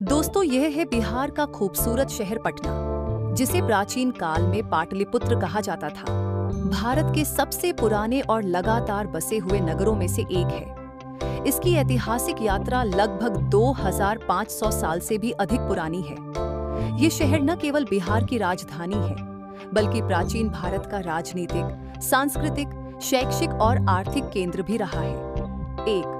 दोस्तों, यह है बिहार का खूबसूरत शहर पटना, जिसे प्राचीन काल में पाटलिपुत्र कहा जाता था। भारत के सबसे पुराने और लगातार बसे हुए नगरों में से एक है। इसकी ऐतिहासिक यात्रा लगभग 2500 साल से भी अधिक पुरानी है। ये शहर न केवल बिहार की राजधानी है, बल्कि प्राचीन भारत का राजनीतिक, सांस्कृतिक, शैक्षिक और आर्थिक केंद्र भी रहा है। 1.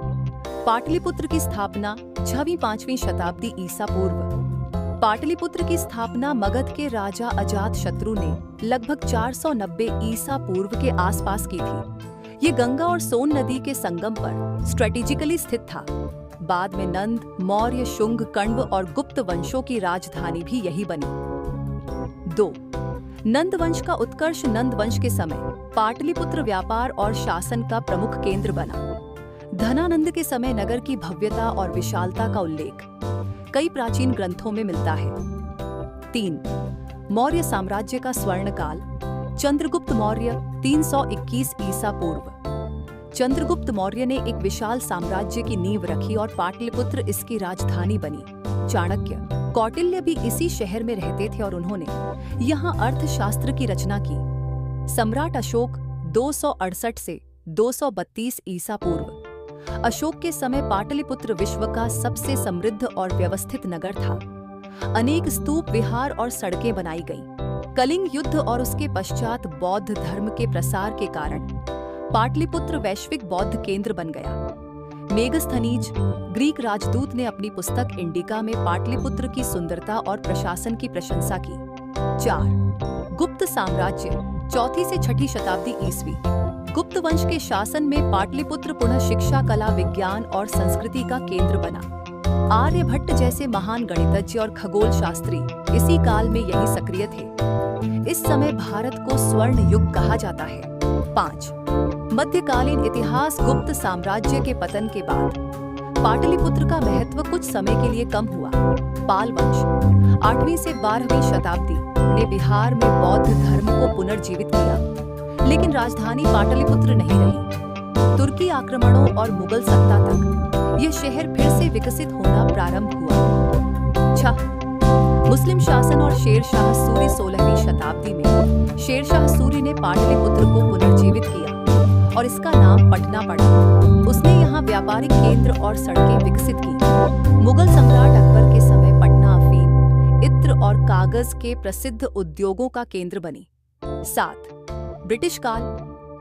पाटलिपुत्र की स्थापना 6वीं-5वीं शताब्दी ईसा पूर्व। पाटलिपुत्र की स्थापना मगध के राजा अजातशत्रु ने लगभग 490 ईसा पूर्व के आसपास की थी। ये गंगा और सोन नदी के संगम पर स्ट्रेटेजिकली स्थित था। बाद में नंद, मौर्य, शुंग, कण्व और गुप्त वंशों की राजधानी भी यही बनी। 2. नंद वंश का उत्कर्ष। नंद वंश के समय पाटलिपुत्र व्यापार और शासन का प्रमुख केंद्र बना। धनानंद के समय नगर की भव्यता और विशालता का उल्लेख कई प्राचीन ग्रंथों में मिलता है। 3. मौर्य साम्राज्य का स्वर्णकाल। चंद्रगुप्त मौर्य 321 ईसा पूर्व। चंद्रगुप्त मौर्य ने एक विशाल साम्राज्य की नींव रखी और पाटलिपुत्र इसकी राजधानी बनी। चाणक्य, कौटिल्य भी इसी शहर में रहते थे और उन्होंने यहाँ अर्थशास्त्र की रचना की। सम्राट अशोक 268 से 232 ईसा पूर्व। अशोक के समय पाटलिपुत्र विश्व का सबसे समृद्ध और व्यवस्थित नगर था। अनेक स्तूप, विहार और सड़कें बनाई गईं। कलिंग युद्ध और उसके पश्चात बौद्ध धर्म के प्रसार के कारण पाटलिपुत्र वैश्विक बौद्ध केंद्र बन गया। मेगस्थनीज, ग्रीक राजदूत, ने अपनी पुस्तक इंडिका में पाटलिपुत्र की सुंदरता और प्रशासन की प्रशंसा की। 4. गुप्त साम्राज्य 4वीं से 6वीं शताब्दी ईस्वी। गुप्त वंश के शासन में पाटलिपुत्र पुनः शिक्षा, कला, विज्ञान और संस्कृति का केंद्र बना। आर्यभट्ट जैसे महान गणितज्ञ और खगोल शास्त्री इसी काल में यही सक्रिय थे। इस समय भारत को स्वर्ण युग कहा जाता है। 5. मध्यकालीन इतिहास। गुप्त साम्राज्य के पतन के बाद पाटलिपुत्र का महत्व कुछ समय के लिए कम हुआ। पाल वंश 8वीं से 12वीं शताब्दी ने बिहार में बौद्ध धर्म को पुनर्जीवित किया, लेकिन राजधानी पाटलिपुत्र नहीं रही। तुर्की आक्रमणों और मुगल सत्ता तक यह शहर फिर से विकसित होना प्रारंभ हुआ। 6. मुस्लिम शासन और शेर शाह सूरी 16वीं शताब्दी में शेर शाह सूरी ने पाटलिपुत्र को पुनर्जीवित किया और इसका नाम पटना पड़ा। उसने यहाँ व्यापारिक केंद्र और सड़कें विकसित की। मुगल सम्राट अकबर के समय पटना अफीम, इत्र और कागज के प्रसिद्ध उद्योगों का केंद्र बनी। 7. ब्रिटिश काल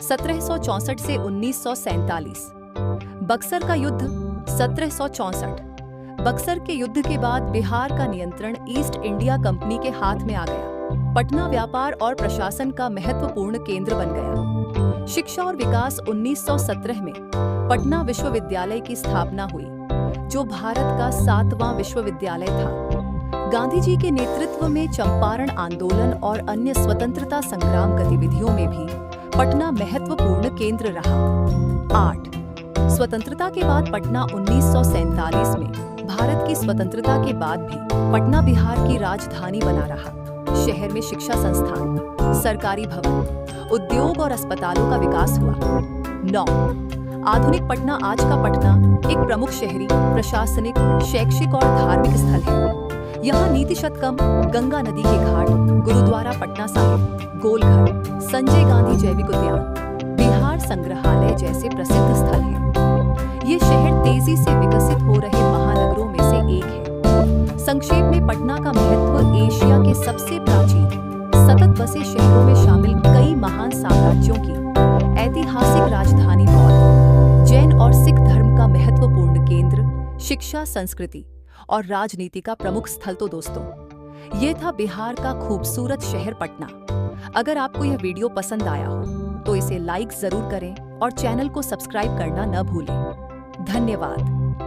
1764 से 1947। बक्सर का युद्ध 1764। बक्सर के युद्ध के बाद बिहार का नियंत्रण ईस्ट इंडिया कंपनी के हाथ में आ गया। पटना व्यापार और प्रशासन का महत्वपूर्ण केंद्र बन गया। शिक्षा और विकास 1917 में पटना विश्वविद्यालय की स्थापना हुई, जो भारत का 7वां विश्वविद्यालय था। गांधी जी के नेतृत्व में चंपारण आंदोलन और अन्य स्वतंत्रता संग्राम गतिविधियों में भी पटना महत्वपूर्ण केंद्र रहा। 8. स्वतंत्रता के बाद पटना 1947 में भारत की स्वतंत्रता के बाद भी पटना बिहार की राजधानी बना रहा। शहर में शिक्षा संस्थान, सरकारी भवन, उद्योग और अस्पतालों का विकास हुआ। 9. आधुनिक पटना। आज का पटना एक प्रमुख शहरी, प्रशासनिक, शैक्षिक और धार्मिक स्थल है। यहाँ नीति शतकम, गंगा नदी के घाट, गुरुद्वारा पटना साहिब, गोलघर, संजय गांधी जैविक उद्यान, बिहार संग्रहालय जैसे प्रसिद्ध स्थल हैं। ये शहर तेजी से विकसित हो रहे महानगरों में से एक है। संक्षेप में पटना का महत्व एशिया के सबसे प्राचीन, सतत बसे शहरों में शामिल कई महान साम्राज्यों की ऐतिहासिक राजधानी, बौद्ध, जैन और सिख धर्म का महत्वपूर्ण केंद्र, शिक्षा, संस्कृति और राजनीति का प्रमुख स्थल। तो दोस्तों, ये था बिहार का खूबसूरत शहर पटना। अगर आपको यह वीडियो पसंद आया हो तो इसे लाइक जरूर करें और चैनल को सब्सक्राइब करना न भूलें। धन्यवाद।